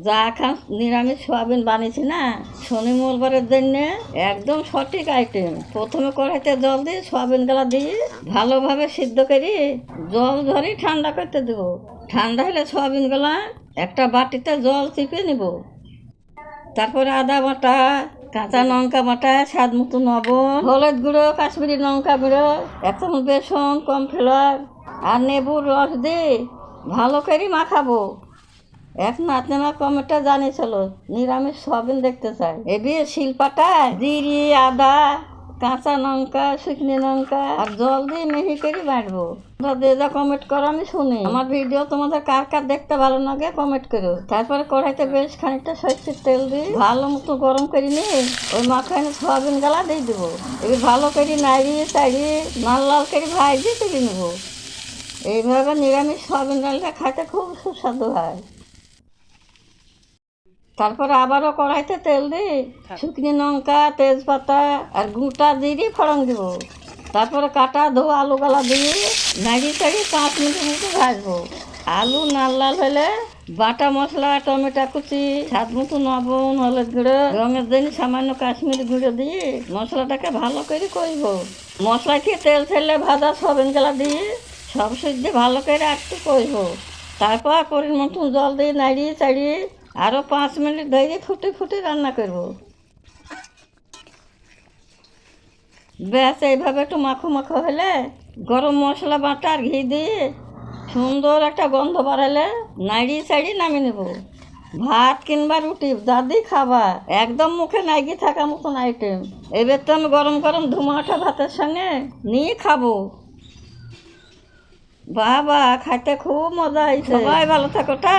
যা খান নিরামিষ সোয়াবিন বানিয়েছি না শনি মঙ্গলবারের জন্য একদম সঠিক আইটেম। প্রথমে কড়াইতে জল দিয়ে সোয়াবিনগুলা দিয়ে ভালোভাবে সিদ্ধ করি জল ঝরি ঠান্ডা করতে দেবো। ঠান্ডা হলে সোয়াবিনগুলা একটা বাটিতে জল চিপে নিব। তারপরে আদা বাটা, কাঁচা লঙ্কা বাটা, স্বাদ মতো লবণ, হলুদ গুঁড়ো, কাশ্মীরি লঙ্কা গুঁড়ো, এক চামচ বেসন, কর্নফ্লাওয়ার আর লেবুর রস দিয়ে ভালো করে মাখাবো। এখন আপনারা কমেন্টটা জানিয়েছিল নিরামিষ সোয়াবিন দেখতে চাই। এবার শিলপাটায় জিরি, আদা, কাঁচা লঙ্কা, শুকনো লঙ্কা আর জল দিয়ে মিহি করে বাটবো। যে যা কমেন্ট করো আমি শুনি। আমার ভিডিও তোমাদের কার কার দেখতে ভালো লাগে কমেন্ট করো। তারপরে কড়াইতে বেশ খানিকটা সরষের তেল দিয়ে ভালো মতো গরম করে নিয়ে ওই মাখানে সোয়াবিন গালা দিয়ে দেবো। এবার ভালো করে নাড়িয়ে চাড়িয়ে লাল লাল করে ভাজিয়ে তুলে নেবো। এইভাবে নিরামিষ সোয়াবিন ডালটা খেতে খুব সুস্বাদু হয়। তারপরে আবারও কড়াইতে তেল দিই শুকনো লঙ্কা, তেজপাতা আর গোটা জিরে ফোড়ন দিব। তারপরে কাটা ধোয়া আলুগুলা দিয়ে নাড়িয়ে চাড়িয়ে 5 মিনিটের মতো ভাজবো। আলু লাল লাল হলে বাটা মশলা, টমেটো কুচি, স্বাদ মতো লবণ, হলুদ গুঁড়ো, রঙের জন্য সামান্য কাশ্মীরি গুঁড়ো দিয়ে মশলাটাকে ভালো করে কষব। মশলা খেয়ে তেল ছেড়লে ভাজা সোয়াবিনগুলা দিয়ে সব সিদ্ধ ভালো করে একটু কষব। তারপর পরিমাণ মতন জল দিয়ে নাড়িয়ে চাড়িয়ে আরও 5 মিনিট ধরে ফুটে ফুটে রান্না করব। ব্যাস এইভাবে একটু মাখো মাখো হলে গরম মশলা বাটা আর ঘি দিয়ে সুন্দর একটা গন্ধ বাড়ালে নাড়িয়ে চাড়িয়ে নামিয়ে নেব। ভাত কিংবা রুটি দাদি খাবা একদম মুখে নাইগিয়ে থাকা মতন আইটেম। এবার তো আমি গরম গরম ধুমা ওঠা ভাতের সঙ্গে নিয়ে খাবো। বাবা খাইতে খুব মজা হয়েছে। সবাই ভালো থাকো, টাটা।